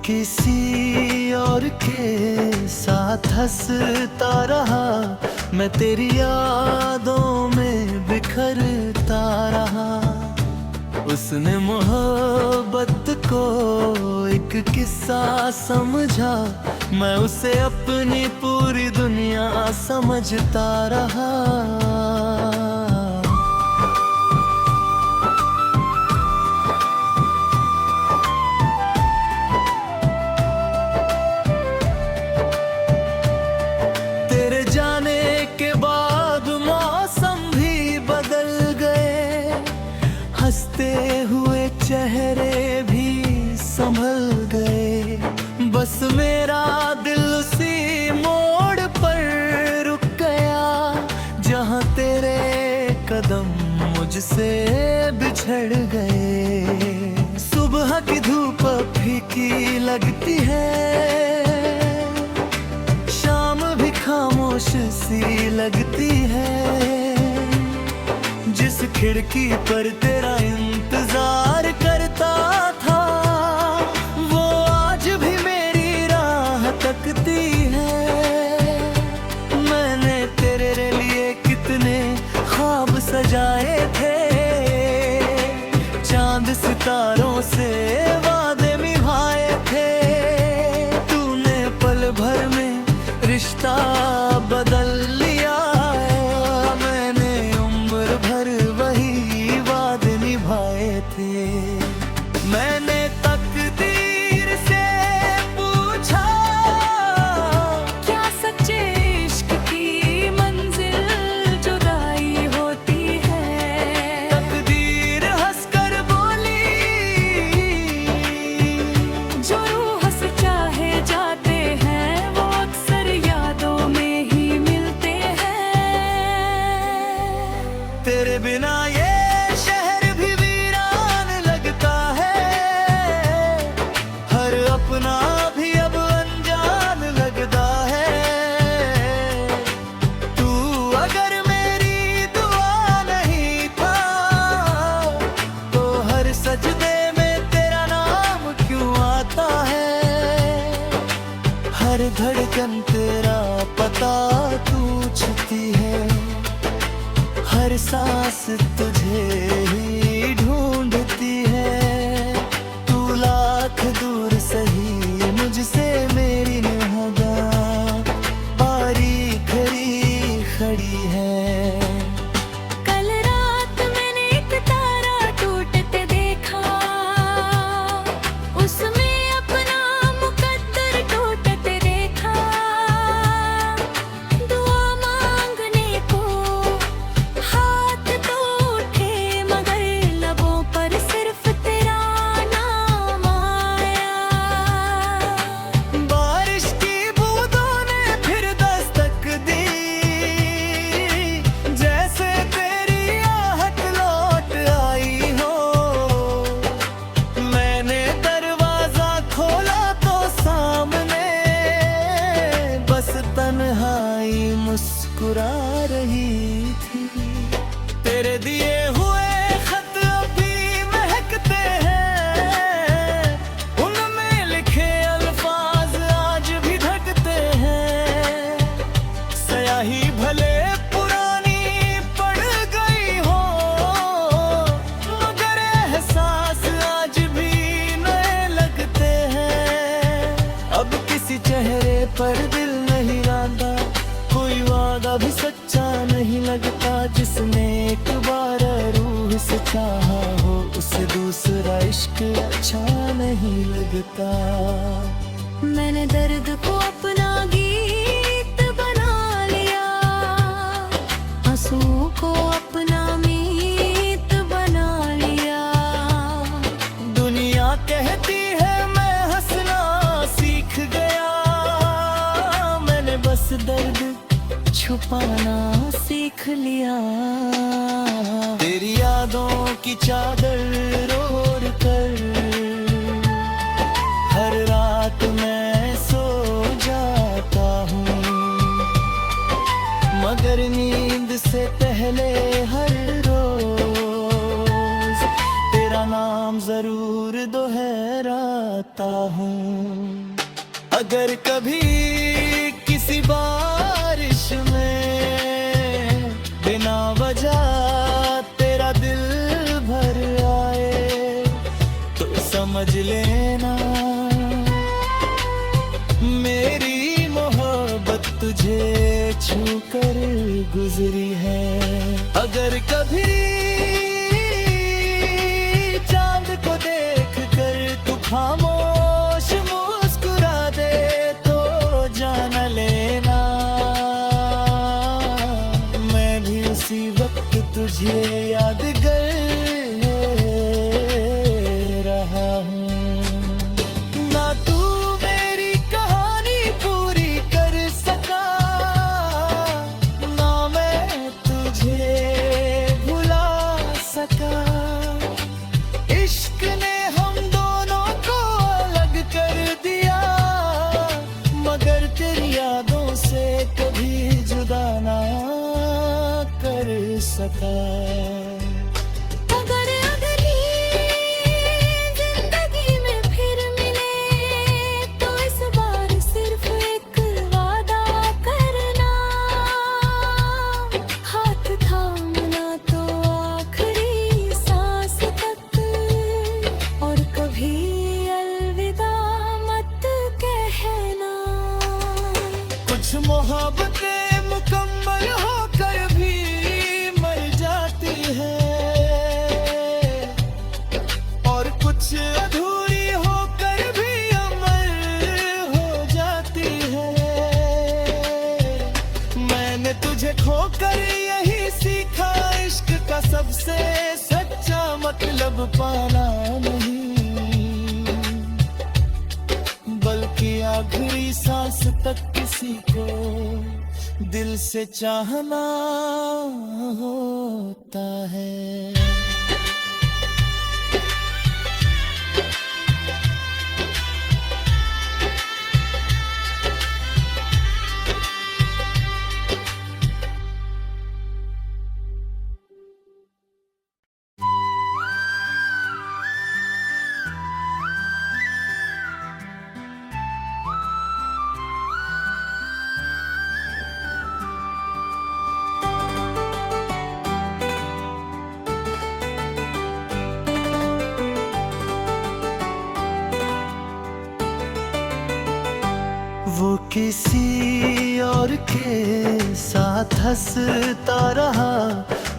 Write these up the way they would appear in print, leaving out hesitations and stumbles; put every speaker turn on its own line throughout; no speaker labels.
किसी और के साथ हंसता रहा, मैं तेरी यादों में बिखरता रहा। उसने मोहब्बत को एक किस्सा समझा, मैं उसे अपनी पूरी दुनिया समझता रहा। तेरे जाने के बाद मौसम भी बदल गए, हंसते हुए चेहरे भी संभल गए। बस मेरा दिल उसी मोड़ पर रुक गया, जहाँ तेरे कदम मुझसे बिछड़ गए। सुबह की धूप फीकी लगती है, शाम भी खामोश सी लगती है। जिस खिड़की पर तेरा इंतजार करता था, वो आज भी मेरी राह तकती है। मैंने तेरे लिए कितने ख्वाब सजाए थे, चांद सितारों से वादे निभाए थे। तूने पल भर में रिश्ता बदल लिया, मैंने उम्र भर वही वादे निभाए थे। मैंने तकदीर से पूछा,
क्या सच्चे इश्क की मंजिल जुदाई होती है?
तकदीर हंसकर बोली,
जो रूह से चाहे जाते हैं वो अक्सर यादों में ही मिलते हैं।
तेरे बिना ये शहर भी वीरान लगता है, हर अपना भी अब अनजान लगता है। तू अगर मेरी दुआ नहीं था, तो हर सजदे में तेरा नाम क्यों आता है? हर धड़कन तेरा पता पूछती है, हर सांस तुझे ही ढूंढती है। तू लाख दूर सही मुझसे मेरी निगाह बारीक खड़ी खड़ी है।
कल रात मैंने एक तारा टूटते देखा, उसमें अपना मुकद्दर टूटते देखा। दुआ मांगने को हाथ तो उठे, मगर लबों पर सिर्फ तेरा नाम आया।
बारिश की बूंदों ने फिर दस्तक दी, जैसे तेरी आहट लौट आई हो। मैंने दरवाजा खोला तो सामने बस तन्हाई मुस्कुरा रही थी। तेरे दिए हुए खत अभी महकते हैं, उनमें लिखे अल्फाज आज भी ढकते हैं। स्याही भले पुरानी पड़ गई हो, मगर एहसास आज भी नए लगते हैं। अब किसी चेहरे पर दिल नहीं आता, कोई वादा भी सच्चा नहीं लगता। जिसने एक बार रूह से चाहा हो, उसे दूसरा इश्क अच्छा नहीं लगता।
मैंने दर्द को अपना गीत बना लिया, आंसू को अपना मीत बना लिया।
दुनिया कहती है मैं हंसना सीख गया, मैंने बस दर्द छुपाना सीख लिया। तेरी यादों की चादर ओढ़ कर हर रात मैं सो जाता हूँ, मगर नींद से पहले हर रोज तेरा नाम जरूर दोहराता आता हूँ। अगर कभी किसी बारिश में बिना वजह तेरा दिल भर आए तो समझ लेना मेरी मोहब्बत तुझे छू कर गुजरी है। अगर कभी चांद को देख कर तू खामोश मुस्कुरा दे तो जान लेना मैं भी उसी वक्त तुझे याद कर रहा हूँ। ना तू मेरी कहानी पूरी कर सका, ना मैं तुझे भुला सका। इश्क ने हम दोनों को अलग कर दिया, मगर तेरी यादों से कभी जुदा ना कर सका।
अगर अगली जिंदगी में फिर मिले तो इस बार सिर्फ एक वादा करना, हाथ थामना तो आखिरी सांस तक, और कभी अलविदा मत कहना।
कुछ मोहब्बतें मुकम्मल होकर भी मर जाती है और कुछ अधूरी होकर भी अमर हो जाती है। मैंने तुझे खोकर यही सीखा, इश्क का सबसे सच्चा मतलब पाना नहीं, बल्कि आखिरी सांस तक किसी को दिल से चाहना होता है। वो किसी और के साथ हंसता रहा,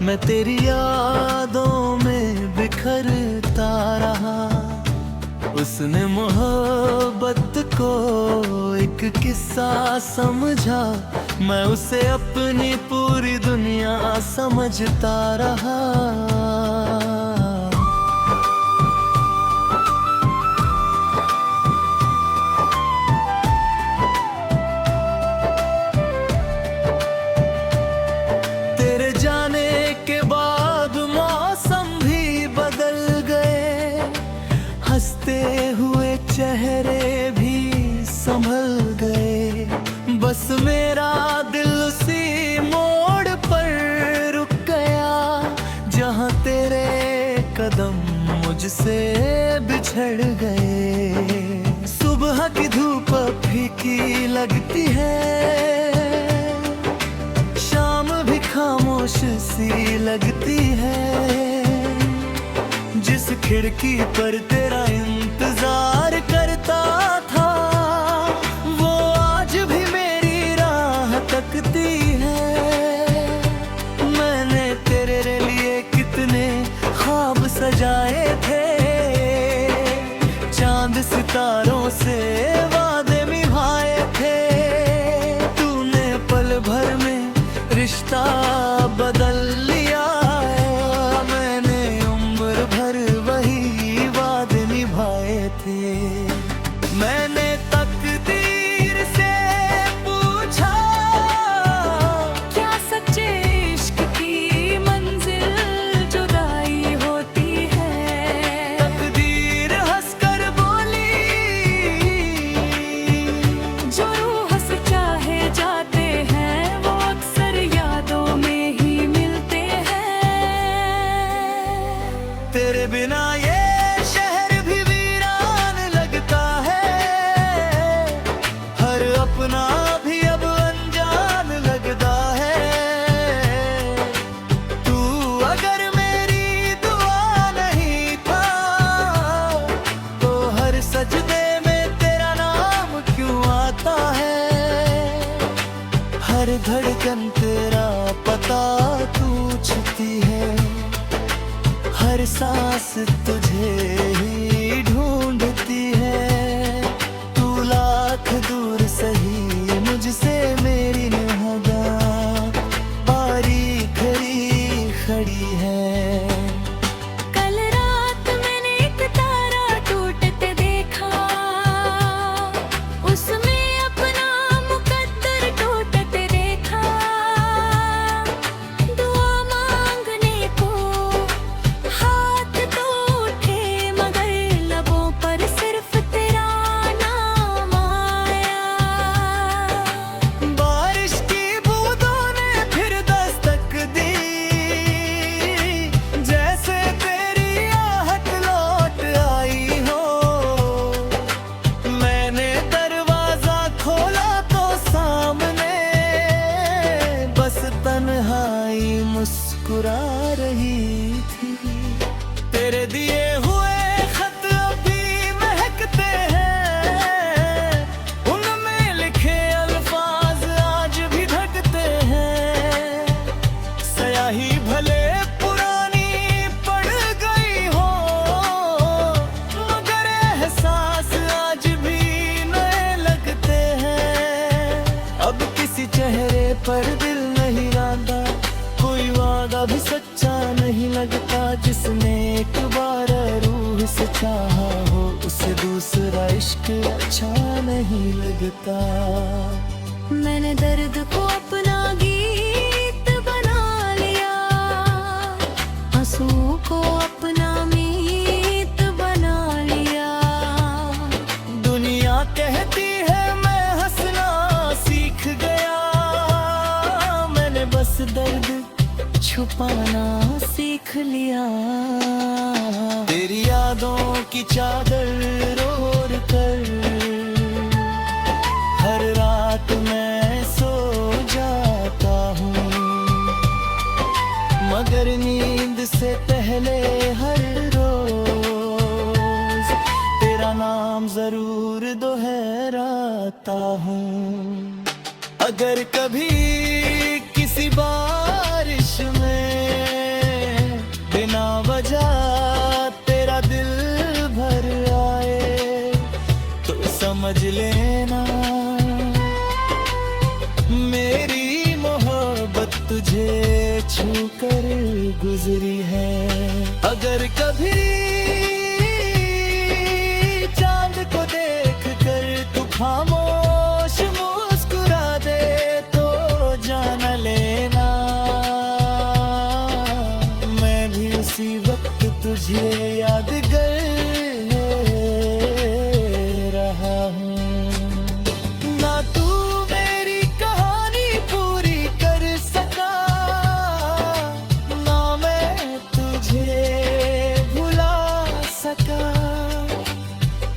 मैं तेरी यादों में बिखरता रहा। उसने मोहब्बत को एक किस्सा समझा, मैं उसे अपनी पूरी दुनिया समझता रहा। हंसते हुए चेहरे भी संभल गए, बस मेरा दिल उसी मोड़ पर रुक गया जहाँ तेरे कदम मुझसे बिछड़ गए। सुबह की धूप फीकी लगती है, शाम भी खामोश सी लगती है। जिस खिड़की पर तेरा इंतजार करता था, वो आज भी मेरी राह तकती है। मैंने तेरे लिए कितने ख्वाब सजाए थे, चांद सितारों से वादे निभाए थे। तूने पल भर में रिश्ता बदल लिया, मैंने उम्र भर वही वादे निभाए थे। मैंने तकदीर से पूछा,
क्या सच्चे इश्क की मंजिल जुदाई होती है?
तकदीर हंसकर बोली, सांस तुझे ही ढूंढती है। तू लाख दूर सही मुझसे मेरी निगाह बारी खड़ी खड़ी है।
कल रात मैंने एक तारा टूटते देखा, उसमें अपना मुकद्दर टूटते देखा। दुआ मांगने को हाथ तो उठे, मगर लबों पर सिर्फ तेरा नाम आया।
बारिश की बूंदों ने फिर दस्तक दी, जैसे तेरी आहट लौट आई हो। मैंने दरवाजा खोला तो सामने बस तन्हाई मुस्कुरा रही थी। तेरे दिए हुए खत अभी महकते हैं, उनमें लिखे अल्फाज आज भी ढकते हैं। स्याही भले पुरानी पड़ गई हो, मगर एहसास आज भी नए लगते हैं। अब किसी चेहरे पर दिल नहीं रंधा, कोई वादा भी सच्चा नहीं लगता। जिसने एक बार रूह से चाहा हो, उसे दूसरा इश्क अच्छा नहीं लगता।
मैंने दर्द को अपना गीत बना लिया, आंसुओं को अपना मीत बना लिया।
दुनिया कहती है मैं हंसना सीख गया, मैंने बस दर्द छुपाना सीख लिया। तेरी यादों की चादर ओढ़ कर हर रात मैं सो जाता हूँ, मगर नींद से पहले हर रोज तेरा नाम जरूर दोहराता हूँ। अगर कभी किसी बारिश में बिना वजह तेरा दिल भर आए, तो समझ लेना मेरी मोहब्बत तुझे छू कर गुजरी है। अगर कभी चांद को देख कर तू खामोश मुस्कुरा दे, तो जान लेना मैं भी उसी वक्त तुझे याद कर रहा हूँ। ना तू मेरी कहानी पूरी कर सका, ना मैं तुझे भुला सका।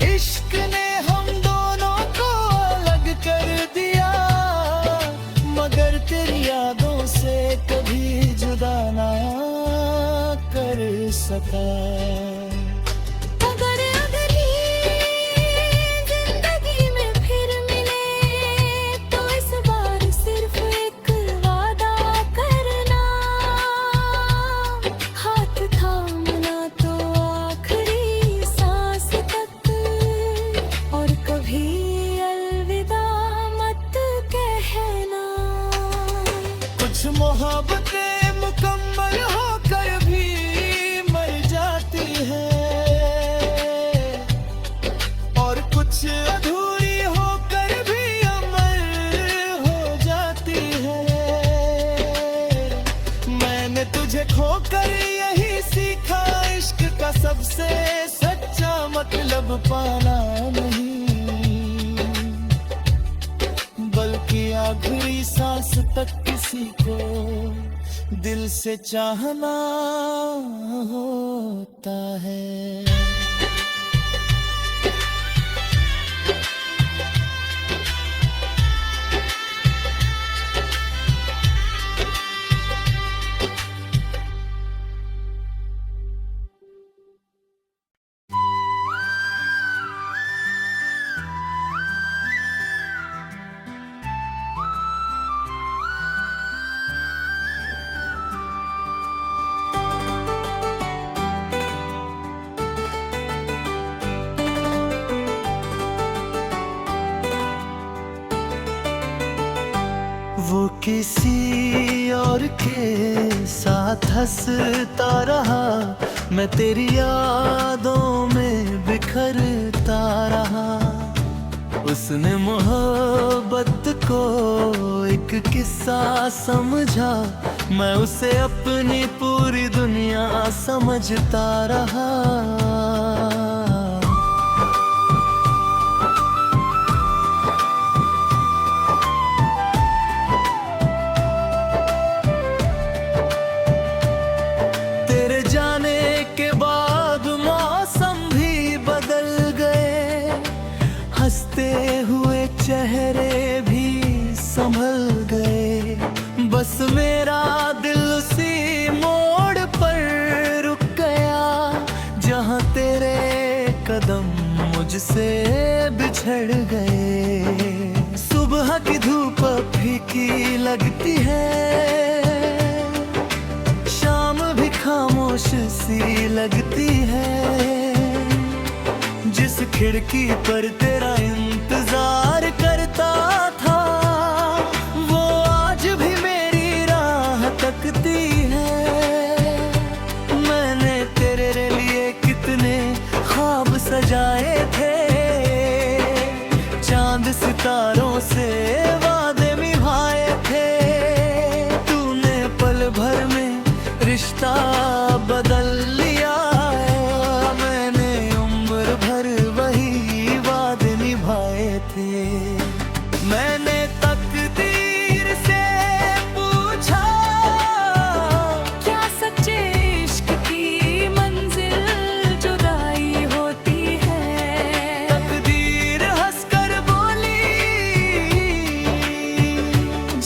इश्क ने हम दोनों को अलग कर दिया, मगर तेरी यादों से कभी जुदा ना कर सका।
अगर अगली जिंदगी में फिर मिले, तो इस बार सिर्फ एक वादा करना, हाथ थामना तो आखिरी सांस तक, और कभी अलविदा मत कहना।
कुछ मोहब्बतें मुकम्मल होकर भी मर जाती है, और कुछ अधूरी होकर भी अमर हो जाती है। मैंने तुझे खोकर यही सीखा, इश्क का सबसे सच्चा मतलब पाना नहीं, बल्कि आखिरी सांस तक किसी को दिल से चाहना होता है। किसी और के साथ हंसता रहा, मैं तेरी यादों में बिखरता रहा। उसने मोहब्बत को एक किस्सा समझा, मैं उसे अपनी पूरी दुनिया समझता रहा। तेरे जाने के बाद मौसम भी बदल गए, हंसते हुए चेहरे भी संभल गए। बस मेरा दिल उसी मोड़ पर रुक गया, जहाँ तेरे कदम मुझसे बिछड़ गए। सुबह की धूप फीकी लगती है, शाम भी खामोश सी लगती है। जिस खिड़की पर तेरा इंतजार करता था, वो आज भी मेरी राह तकती है। मैंने तेरे लिए कितने ख्वाब सजाए थे, चांद सितारों से वादे निभाए थे। तूने पल भर में रिश्ता बदल लिया, मैंने उम्र भर वही वादे निभाए थे। मैंने तकदीर से पूछा,
क्या सच्चे इश्क की मंजिल जुदाई होती है?
तकदीर हंसकर बोली,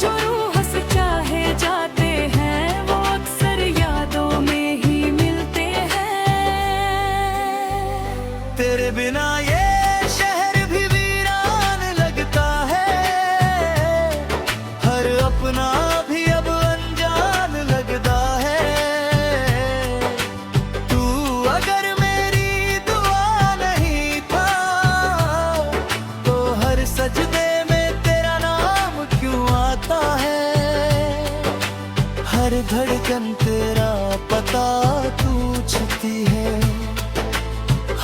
जो रूह से चाहे जाते हैं, वो अक्सर यादों में ही मिलते हैं।
तेरे बिना ये शहर भी वीरान लगता है, हर अपना भी अब अनजान लगता है। तू अगर मेरी दुआ नहीं था, तो हर सजदे में तेरा नाम क्यों आता है? हर धड़कन तेरा पता पूछती है,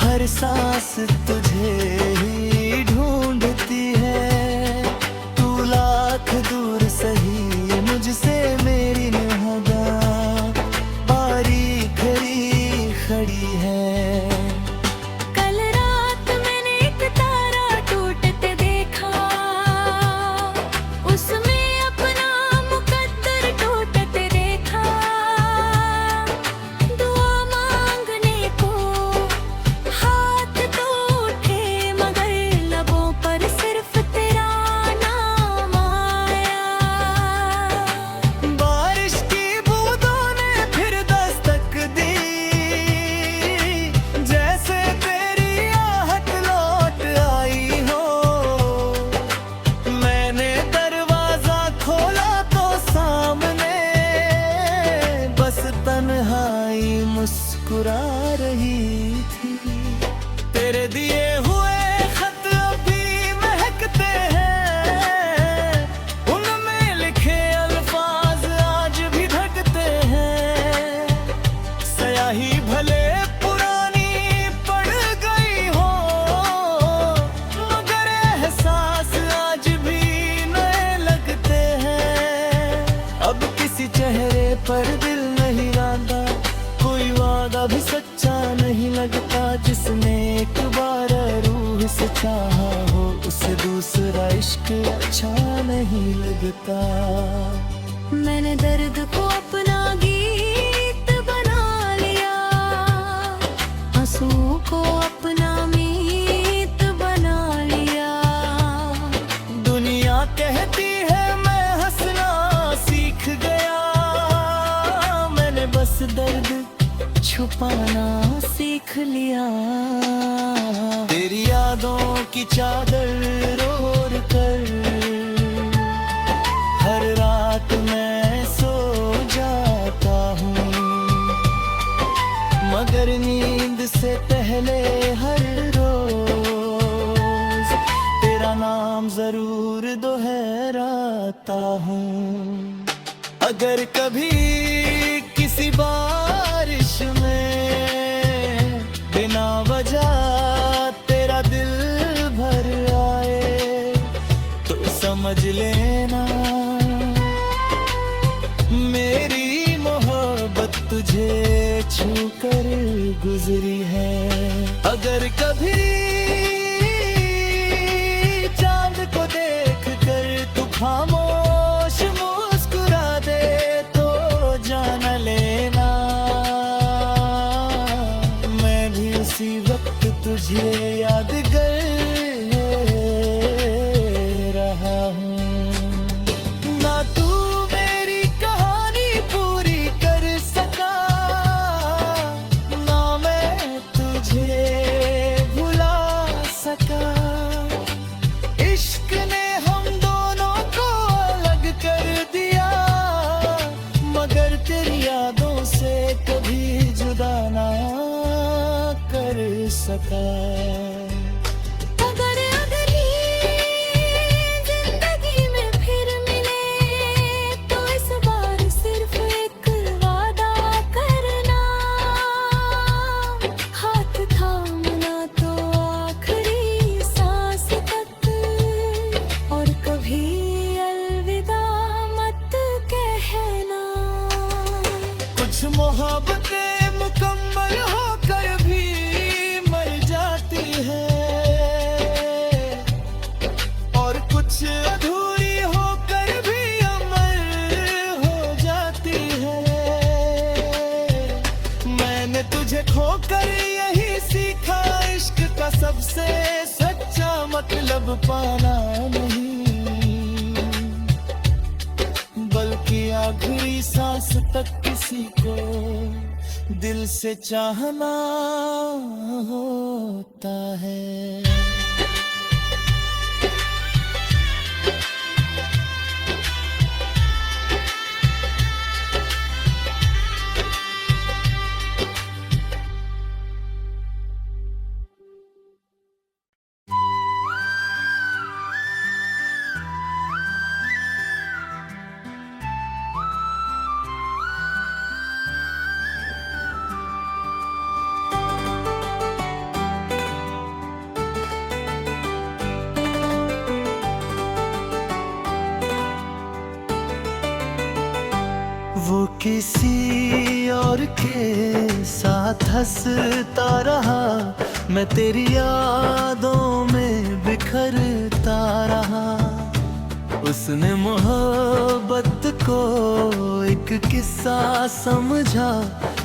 हर सांस तुझे ही ढूंढती है। तू लाख दूर सही मुझसे मेरी निगाह पारी खड़ी खड़ी है।
कल रात मैंने एक तारा टूटते देखा, उसमें अपना मुकद्दर टूटते देखा। दुआ मांगने को हाथ तो उठे, मगर लबों पर सिर्फ तेरा नाम आया।
बारिश की बूंदों ने फिर दस्तक दी, जैसे तेरी आहट लौट आई हो। मैंने दरवाजा खोला तो सामने बस तन्हाई मुस्कुरा रही थी। तेरे दिए हुए खत अभी महकते हैं, उनमें लिखे अल्फाज आज भी धकते हैं। स्याही भले पुरानी पड़ गई हो, मगर एहसास आज भी नए लगते हैं। अब किसी चेहरे पर दिल नहीं रांदा, कोई वादा भी सच्चा नहीं लगता। जिसने एक बार रूह से चाहा हो, उसे दूसरा इश्क अच्छा नहीं लगता।
मैंने दर्द को अपना गीत बना लिया, आंसुओं को अपना मीत बना लिया।
दुनिया कहती है मैं हंसना सीख गया, मैंने बस दर्द छुपाना सीख लिया। तेरी यादों की चादर ओढ़ कर हर रात मैं सो जाता हूँ, मगर नींद से पहले हर रोज तेरा नाम जरूर दोहराता आता हूँ। अगर कभी किसी बारिश में बिना वजह तेरा दिल भर आए तो समझ लेना मेरी मोहब्बत तुझे छू कर गुजरी है। अगर कभी चांद को देख कर तू खामोश मुस्कुरा दे तो जान लेना मैं भी उसी वक्त तुझे याद कर रहा हूँ। ना तू मेरी कहानी पूरी कर सका, ना मैं तुझे भुला सका। इश्क ने हम दोनों को अलग कर दिया, मगर तेरी यादों से कभी जुदा ना कर सका।
अगर अगली जिंदगी में फिर मिले तो इस बार सिर्फ एक वादा करना, हाथ थामना तो आखिरी सांस तक, और कभी अलविदा मत कहना।
कुछ मोहब्बतें मुकम्मल होकर भी मर जाती है और कुछ अधूरी होकर भी अमर हो जाती है। मैंने तुझे खोकर यही सीखा, इश्क का सबसे सच्चा मतलब पाना नहीं, बल्कि आखिरी सांस तक किसी को दिल से चाहना होता है। वो किसी और के साथ हंसता रहा, मैं तेरी यादों में बिखरता रहा। उसने मोहब्बत को एक किस्सा समझा,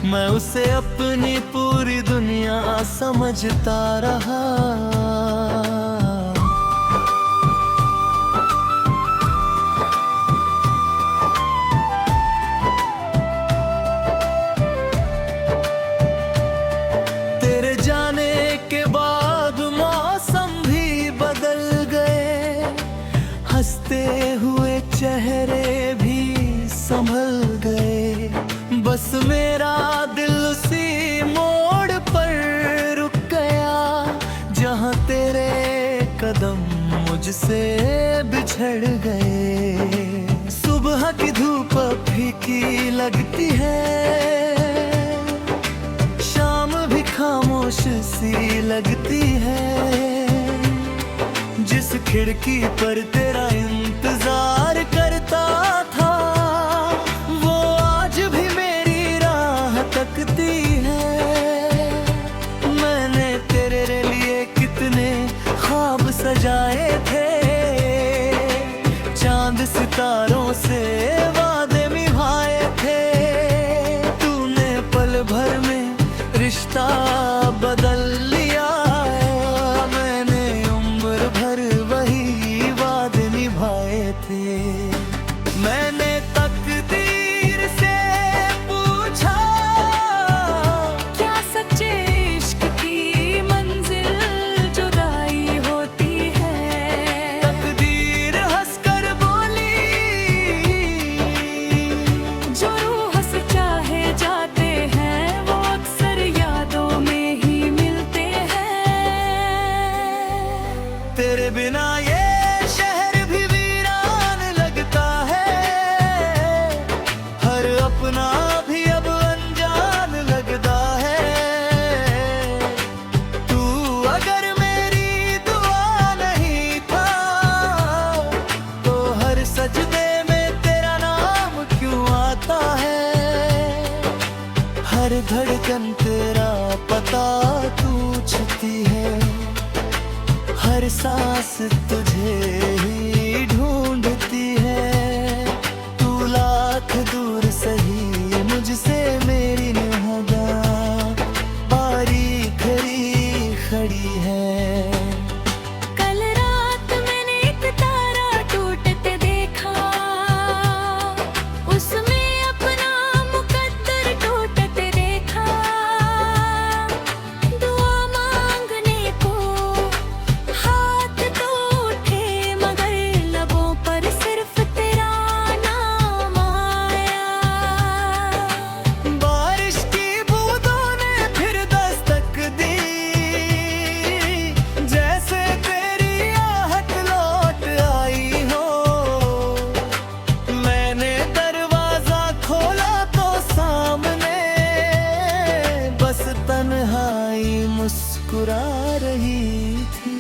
मैं उसे अपनी पूरी दुनिया समझता रहा। हंसते हुए चेहरे भी संभल गए, बस मेरा दिल उसी मोड़ पर रुक गया जहां तेरे कदम मुझसे बिछड़ गए। सुबह की धूप फीकी लगती है, शाम भी खामोश सी लगती है। जिस खिड़की पर तेरा इंतजार करता था वो आज भी मेरी राह तकती है। मैंने तेरे लिए कितने ख्वाब सजाए थे, चांद सितारों से वादे निभाए थे। तूने पल भर में रिश्ता बदल लिया, मैंने तकदीर से पूछा
क्या सच्चे इश्क की मंजिल जुदाई होती है।
तकदीर हंसकर बोली
जो रूह से चाहे जाते हैं वो अक्सर यादों
हर धड़कन तेरा पता पूछती है, हर सांस तुझे ही ढूंढती है। तू लाख दूर सही मुझसे मेरी निगाह बारी खड़ी खड़ी है।
कल रात मैंने एक तारा टूटते देखा, उसमें अपना मुकद्दर टूटते देखा। दुआ मांगने को हाथ तो उठे, मगर लबों पर सिर्फ तेरा नाम आया।
बारिश की बूंदों ने फिर दस्तक दी, जैसे तेरी आहट लौट आई हो। मैंने दरवाजा खोला तो सामने बस तन्हाई मुस्कुरा रही थी।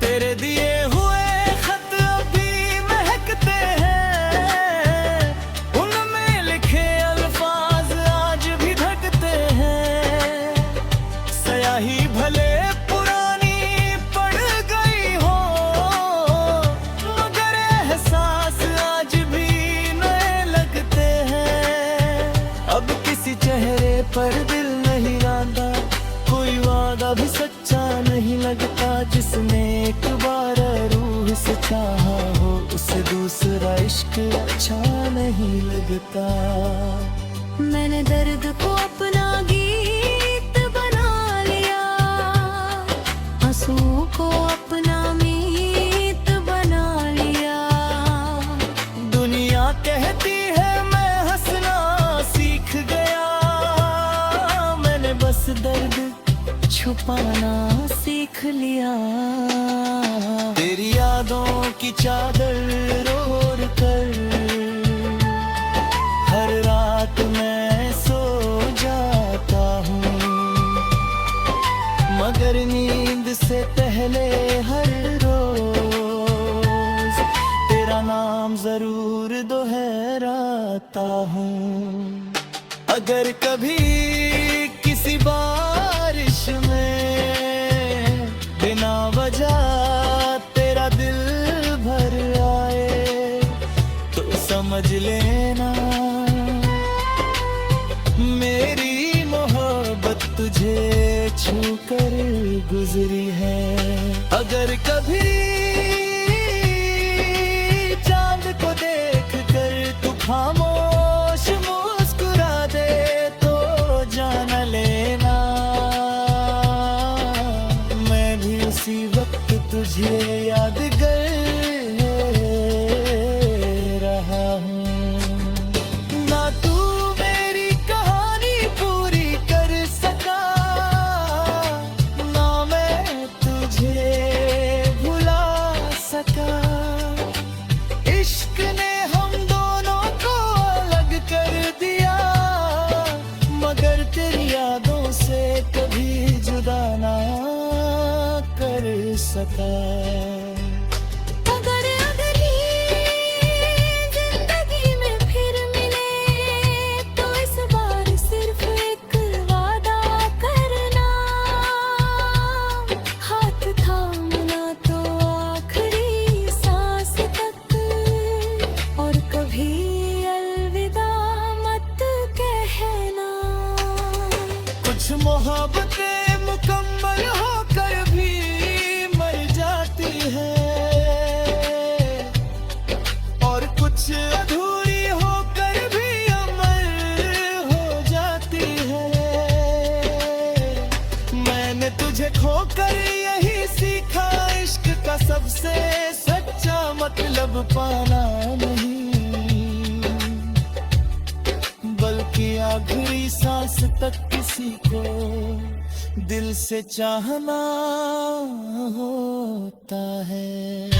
तेरे दिए हुए खत अभी महकते हैं, उनमें लिखे अल्फाज आज भी धकते हैं। स्याही भले पुरानी पड़ गई हो, मगर एहसास आज भी नए लगते हैं। अब किसी चेहरे पर दिल नहीं रांदा, कोई वादा भी सच्चा नहीं लगता। जिसने एक बार रूह से चाहा हो, उसे दूसरा इश्क अच्छा नहीं लगता।
मैंने दर्द को अपना गीत बना लिया, आंसुओं को अपना मीत बना लिया।
दुनिया कहती है मैं हंसना सीख गया, मैंने बस दर्द छुपाना सीख लिया। तेरी यादों की चादर ओढ़ कर हर रात मैं सो जाता हूँ, मगर नींद से पहले हर रोज तेरा नाम जरूर दोहराता हूँ। अगर कभी किसी बारिश में बिना वजह तेरा दिल भर आए, तो समझ लेना मेरी मोहब्बत तुझे छू कर गुजरी है। अगर कभी चांद को देख कर तू खामोश मुस्कुरा दे, तो जान लेना मैं भी उसी वक्त तुझे याद कर रहा हूँ। ना तू मेरी कहानी पूरी कर सका, ना मैं तुझे भुला सका। इश्क ने हम दोनों को अलग कर दिया, मगर तेरी यादों से कभी जुदा ना कर सका।
अगर अगली जिंदगी में फिर मिले, तो इस बार सिर्फ एक वादा करना, हाथ थामना तो आखिरी सांस तक, और कभी अलविदा मत कहना।
कुछ मोहब्बतें मुकम्मल होकर भी मर जाती है, और कुछ अधूरी होकर भी अमर हो जाती है। मैंने तुझे खोकर यही सीखा, इश्क का सबसे सच्चा मतलब पाना नहीं, बल्कि आखिरी सांस तक किसी को दिल से चाहना होता है।